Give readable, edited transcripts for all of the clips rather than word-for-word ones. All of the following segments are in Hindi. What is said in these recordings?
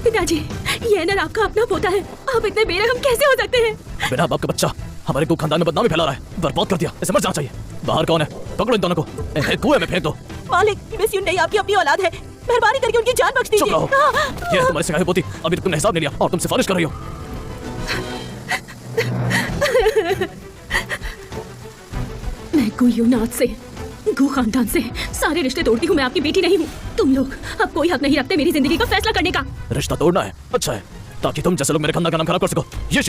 पिताजी, ये नर आपका अपना पोता है, आप इतने बेरहम कैसे हो सकते हैं? बिना बाप का बच्चा हमारे को खानदान में बदनामी फैला रहा है, बर्बाद कर दिया, इसे मर जाना चाहिए। बाहर कौन है? पकड़ो इन दोनों को, इन्हें कुएं में फेंक दो। मालिक, मिस युंडई आपकी अपनी औलाद है, मेहरबानी करके उनकी जान बख्श दीजिए। चुप रहो, ये तुम्हारी सिखाई पोती, अभी तक तुमने हिसाब नहीं लिया और तुम सिफारिश कर रही हो। मैं गुयूनाथ से, गु खानदान से सारे रिश्ते तोड़ती हूँ। मैं आपकी बेटी नहीं हूँ। तुम लोग अब कोई हक नहीं रखते मेरी जिंदगी का फैसला करने का। रिश्ता तोड़ना है, अच्छा है, ताकि तुम जैसे लोग मेरे खानदान का नाम खराब कर सको। ये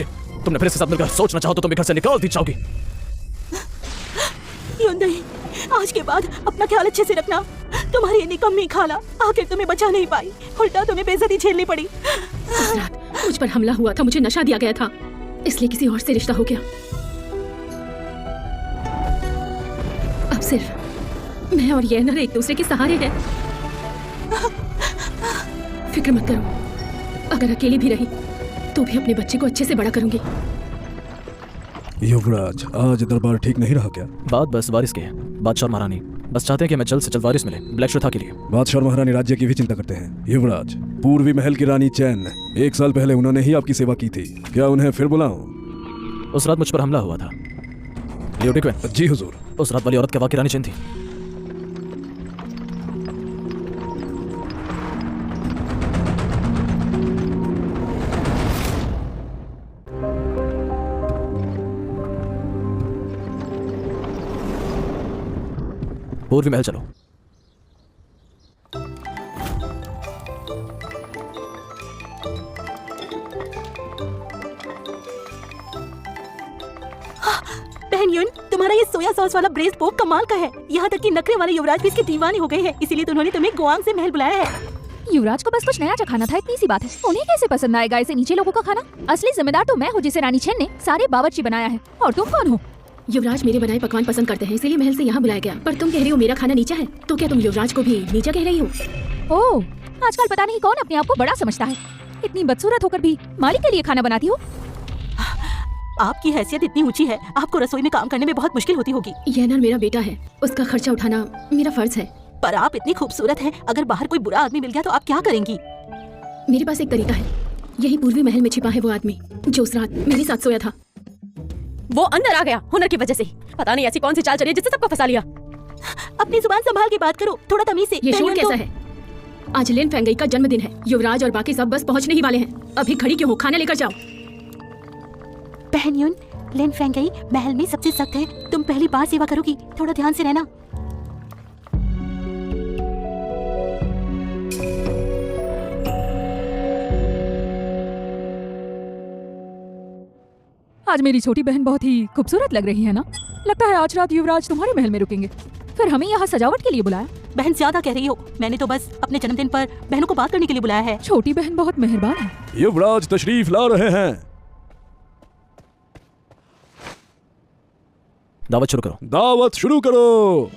तुमने फिर इसके साथ मिलकर सोचना चाहो तो तुम घर से निकाल दी जाओगी। युंडई, आज के बाद अपना ख्याल अच्छे से रखना। तुम्हारी निकम्मी खाला आखिर तुम्हें बचा नहीं पाई, उल्टा तुम्हें बेइज्जती झेलनी पड़ी। उस रात मुझ पर हमला हुआ था, मुझे नशा दिया गया था, इसलिए किसी और से रिश्ता हो गया। अब सिर्फ मैं और ये नर एक दूसरे के सहारे हैं। फिक्र मत करो, अगर अकेली भी रही तो भी अपने बच्चे को अच्छे से बड़ा करूंगी। युवराज, आज दरबार ठीक नहीं रहा क्या? बात बस वारिस की है। बादशाह महारानी बस चाहते हैं कि मैं जल्द से जल्द वारिस मिले ब्लैक श्वेता के लिए। बादशाह महारानी राज्य की भी चिंता करते हैं। युवराज, पूर्वी महल की रानी चैन, 1 साल पहले उन्होंने ही आपकी सेवा की थी, क्या उन्हें फिर बुलाऊं? उस रात मुझ पर हमला हुआ था। लियो डिक्वेन। जी हुजूर। उस रात वाली औरत क्या वाकई रानी चैन थी? पूर्वी महल चलो। बहन युन, तुम्हारा ये सोया सॉस वाला ब्रेस्ट पोक कमाल का है। यहाँ तक कि नखरे वाले युवराज भी इसके दीवाने हो गए हैं, इसीलिए तो उन्होंने तुम्हें गुआंग से महल बुलाया है। युवराज को बस कुछ नया चखाना था, इतनी सी बात है। उन्हें कैसे पसंद आएगा ऐसे नीचे लोगों का खाना? असली जिम्मेदार तो मैं हूँ, जिसे रानी छेन ने सारे बावर्ची बनाया है। और तुम कौन हो? युवराज मेरे बनाए पकवान पसंद करते हैं, इसीलिए महल से यहाँ बुलाया गया। पर तुम कह रही हो मेरा खाना नीचा है, तो क्या तुम युवराज को भी नीचा कह रही हो? ओह, आजकल पता नहीं कौन अपने आप को बड़ा समझता है। इतनी बदसूरत होकर भी मालिक के लिए खाना बनाती हो। आपकी हैसियत इतनी ऊंची है, आपको रसोई में काम करने में बहुत मुश्किल होती होगी। यह नर मेरा बेटा है, उसका खर्चा उठाना मेरा फर्ज है। पर आप इतनी खूबसूरत हैं, अगर बाहर कोई बुरा आदमी मिल गया तो आप क्या करेंगी? मेरे पास एक तरीका है। यही पूर्वी महल में छिपा है वो आदमी जो उस रात मेरे साथ सोया था। वो अंदर आ गया हुनर की वजह से। पता नहीं ऐसी कौन सी चाल चली जिससे सबको फंसा लिया। अपनी जुबान संभाल के बात करो, थोड़ा तमीज से। ये शोर कैसा है? आज लिन फेंगई का जन्मदिन है। युवराज और बाकी सब बस पहुंचने ही वाले हैं। अभी खड़ी क्यों हो? खाना लेकर जाओ। बहन युन, लिन फेंगई महल में सबसे सख्त है। तुम पहली बार सेवा करोगी, थोड़ा ध्यान से रहना। आज मेरी छोटी बहन बहुत ही खूबसूरत लग रही है ना? लगता है आज रात युवराज तुम्हारे महल में रुकेंगे। फिर हमें यहाँ सजावट के लिए बुलाया? बहन ज्यादा कह रही हो, मैंने तो बस अपने जन्मदिन पर बहनों को बात करने के लिए बुलाया है। छोटी बहन बहुत मेहरबान है। युवराज तशरीफ ला रहे हैं। दावत शुरू करो। दावत शुरू करो।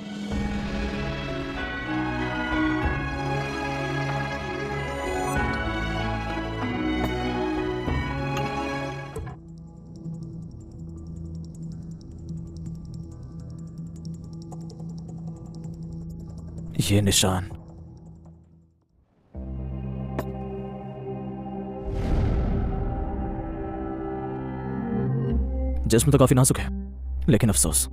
ये निशान जिस्म तो काफी नाजुक है, लेकिन अफसोस।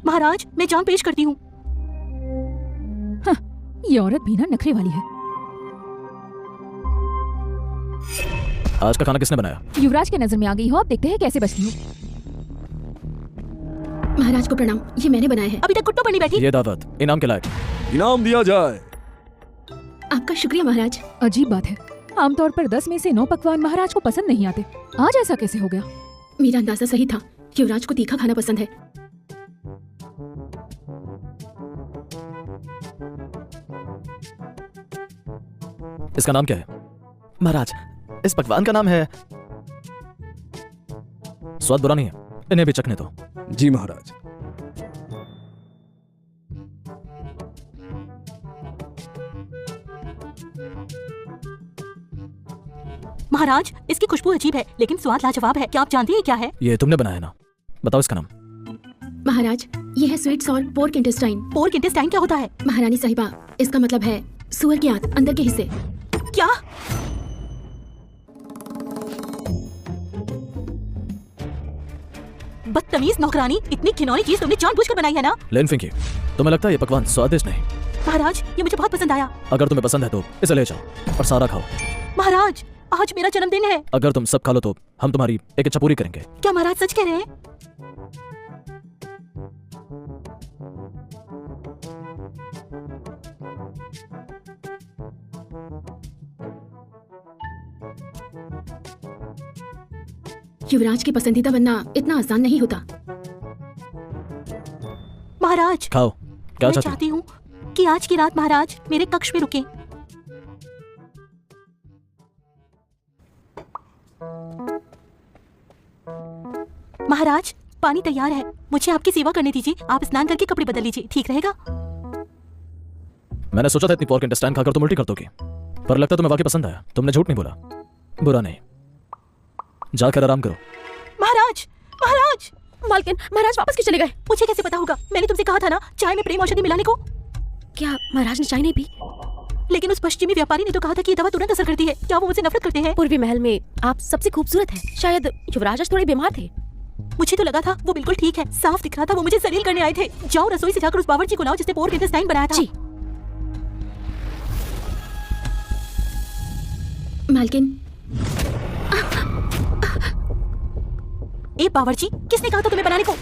महाराज, मैं जान पेश करती हूँ। हाँ, ये औरत भी ना नखरे वाली है। आज का खाना किसने बनाया? युवराज के नजर में आ गई हो, अब देखते हैं कैसे बचती हो। महाराज को प्रणाम, ये मैंने बनाया है। अभी तक कुट्टो बनी बैठी। ये दावत इनाम के लायक। इनाम दिया जाए। आपका शुक्रिया महाराज। अजीब बात है, आमतौर पर 10 में से 9 पकवान महाराज को पसंद नहीं आते। आज ऐसा कैसे हो गया? मेरा अंदाजा सही था, युवराज को तीखा खाना पसंद है। इसका नाम क्या है? महाराज, इस पकवान का नाम है। स्वाद बुरा नहीं है, इन्हें भी चखने दो। जी महाराज। महाराज, इसकी खुशबू अजीब है, लेकिन स्वाद लाजवाब है। क्या आप जानती हैं क्या है? ये तुमने बनाया ना? बताओ इसका नाम। महाराज, ये है sweet salt pork intestine. Pork intestine क्या होता है? महारानी साहिबा, इसका मतलब है सुअर की आंत, अंदर के हिस्से। क्या? बदतमीज नौकरानी, इतनी घिनौनी चीज तुमने जानबूझकर बनाई है ना? लेन फिंकी, तुम्हें लगता है ये पकवान स्वादिष्ट नहीं? महाराज, ये मुझे बहुत पसंद आया। अगर तुम्हें पसंद है तो इसे ले जाओ और सारा खाओ। महाराज, आज मेरा जन्मदिन है। अगर तुम सब खा लो तो हम तुम्हारी एक इच्छा पूरी करेंगे। क्या महाराज सच कह रहे हैं? युवराज की पसंदीदा बनना इतना आसान नहीं होता। महाराज, खाओ। क्या मैं चाहती हूँ कि आज की रात महाराज मेरे कक्ष में रुकें। महाराज, पानी तैयार है, मुझे आपकी सेवा करने दीजिए। आप स्नान करके कपड़े बदल लीजिए, ठीक रहेगा? मैंने सोचा था इतनी पोर्क इंटेस्टाइन खाकर तुम उल्टी कर दोगे, पर लगता तुम्हें वाकई पसंद आया। तुमने झूठ नहीं बोला। बुरा नहीं, जाकर आराम करो। महाराज, महाराज! मालकिन, महाराज वापस क्यों चले गए? मुझे कैसे पता होगा? मैंने तुमसे कहा था ना चाय में प्रेम औषधि मिलाने को। क्या महाराज ने चाय नहीं पी? लेकिन उस पश्चिमी व्यापारी ने तो कहा था कि ये दवा तुरंत असर करती है। क्या वो मुझसे नफरत करते हैं? पूर्वी महल में आप सबसे खूबसूरत हैं। शायद युवराज आज थोड़े बीमार थे। मुझे तो लगा था वो बिल्कुल ठीक है। साफ दिख रहा था वो मुझे जलील करने आए थे। जाओ रसोई से जाकर उस बावर्ची को लाओ जिसने पोर्क इंटेस्टाइन बनाया था। जी। मालकिन, ए बावर्ची, किसने कहा था तुम्हें बनाने को?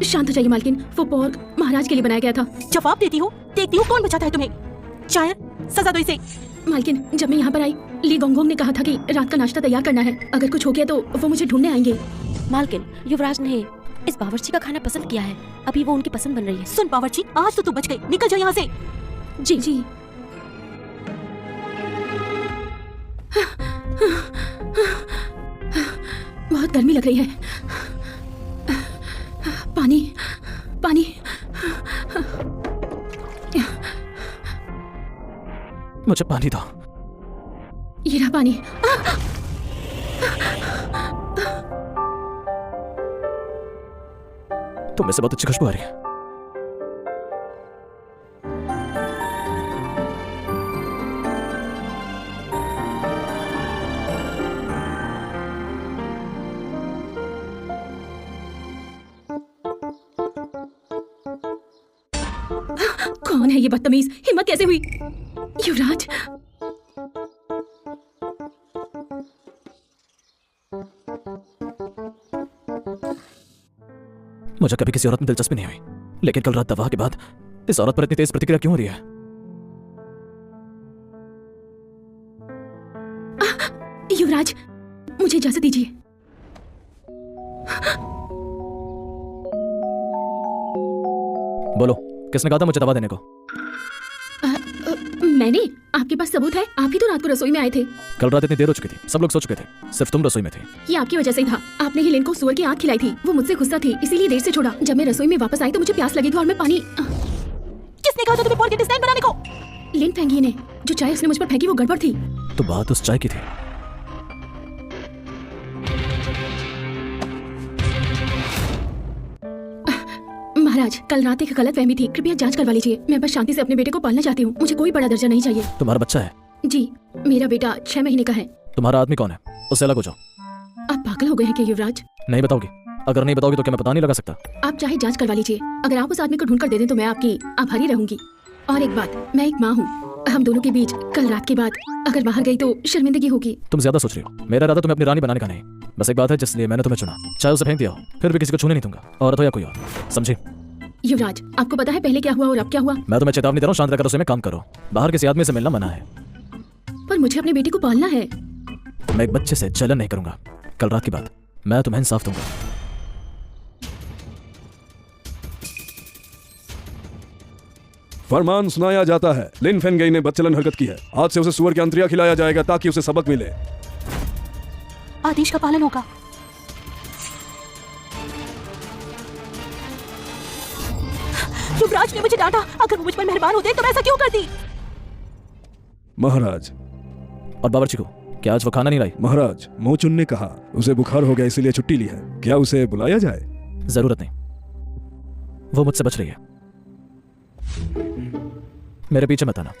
शांत हो जाइए मालकिन, वो पोर्क महाराज के लिए बनाया गया था। जवाब देती हो, देखती हो कौन बचाता है तुम्हें। चायर, सजा दो इसे। मालकिन, जब मैं यहाँ पर आई, ली गोंगोंग ने कहा था कि रात का नाश्ता तैयार करना है। अगर कुछ हो गया तो वो मुझे ढूंढने आएंगे। मालकिन, युवराज ने इस बावर्ची का खाना पसंद किया है। अभी वो उनकी पसंद बन रही है। सुन बावर्ची, आज तो तू बच गई। निकल जा यहाँ से। जी जी। बहुत गर्मी लग रही है। पानी, पानी। मुझे पानी दो। ये रहा पानी। तुम में से बहुत अच्छी खुशबू आ रही है। कौन है ये बदतमीज? हिम्मत कैसे हुई? युवराज, मुझे कभी किसी औरत में दिलचस्पी नहीं हुई, लेकिन कल रात दवा के बाद इस औरत पर इतनी तेज प्रतिक्रिया क्यों हो रही है? युवराज, मुझे इजाजत दीजिए। बोलो, किसने कहा था मुझे दवा देने को? मैंने? आपके पास सबूत है? आप ही तो रात को रसोई में आए थे। कल रात इतनी देर हो चुकी थी, सब लोग सो चुके थे, सिर्फ तुम रसोई में थे। ये आपकी वजह से ही था। आपने ही लेन को सुअर की आंख खिलाई थी। वो मुझसे गुस्सा थी, इसीलिए देर से छोड़ा। जब मैं रसोई में वापस आई तो मुझे प्यास लगी थी और मैं पानी। किसने कहा था तुम्हें पोर्क इंटेस्टाइन बनाने को? लेन फेंगी ने। जो चाय उसने मुझ पर फेंकी वो गड़बड़ थी। तो बात उस चाय की थी। महाराज, कल रात एक गलतफहमी थी, कृपया जांच करवा लीजिए। मैं बस शांति से अपने बेटे को पालना चाहती हूँ। मुझे कोई बड़ा दर्जा नहीं चाहिए। तुम्हारा बच्चा है? जी, मेरा बेटा 6 महीने का है। तुम्हारा आदमी कौन है? उससे अलग हो जाओ। आप पागल हो गए हैं क्या युवराज? नहीं बताओगी? अगर नहीं बताओगी तो क्या मैं पता नहीं लगा सकता? आप चाहे जांच करवा लीजिए। अगर आप उस आदमी को ढूंढ कर दे दें तो मैं आपकी आभारी रहूंगी। और एक बात, मैं एक माँ हूँ। हम दोनों के बीच कल रात के बाद अगर बाहर गई तो शर्मिंदगी होगी। तुम ज्यादा सोच रही हो। मेरा इरादा तुम्हें अपनी रानी बनाने का नहीं, बस एक बात है जिसलिए मैंने तुम्हें चुना। चाहे उसे फेंक दिया हो, फिर भी किसी को छूने नहीं दूंगा, औरत हो या कोई और। समझी? युवराज, आपको पता है पहले क्या हुआ और अब क्या हुआ? मैं तुम्हें चेतावनी दे रहा हूँ, शांत रहकर उसे में काम करो। बाहर किसी आदमी से मिलना मना है। पर मुझे अपने बेटे को पालना है। मैं एक बच्चे से जलन नहीं करूंगा। कल रात की बात, मैं तुम्हें इंसाफ दूंगा। फरमान सुनाया जाता है, लिन फेंगई ने बदचलन हरकत की है। आज से उसे सुअर की अंतरिया खिलाया जाएगा ताकि उसे सबक मिले। आदेश का पालन होगा। युवराज ने मुझे डांटा। अगर वो मुझ पर मेहरबान होते तो मैं ऐसा क्यों करती? महाराज। और बावर्ची को क्या आज वो खाना नहीं लाई? महाराज, मोचुन ने कहा उसे बुखार हो गया इसीलिए छुट्टी ली है। क्या उसे बुलाया जाए? जरूरत नहीं, वो मुझसे बच रही है। मेरे पीछे मत आना।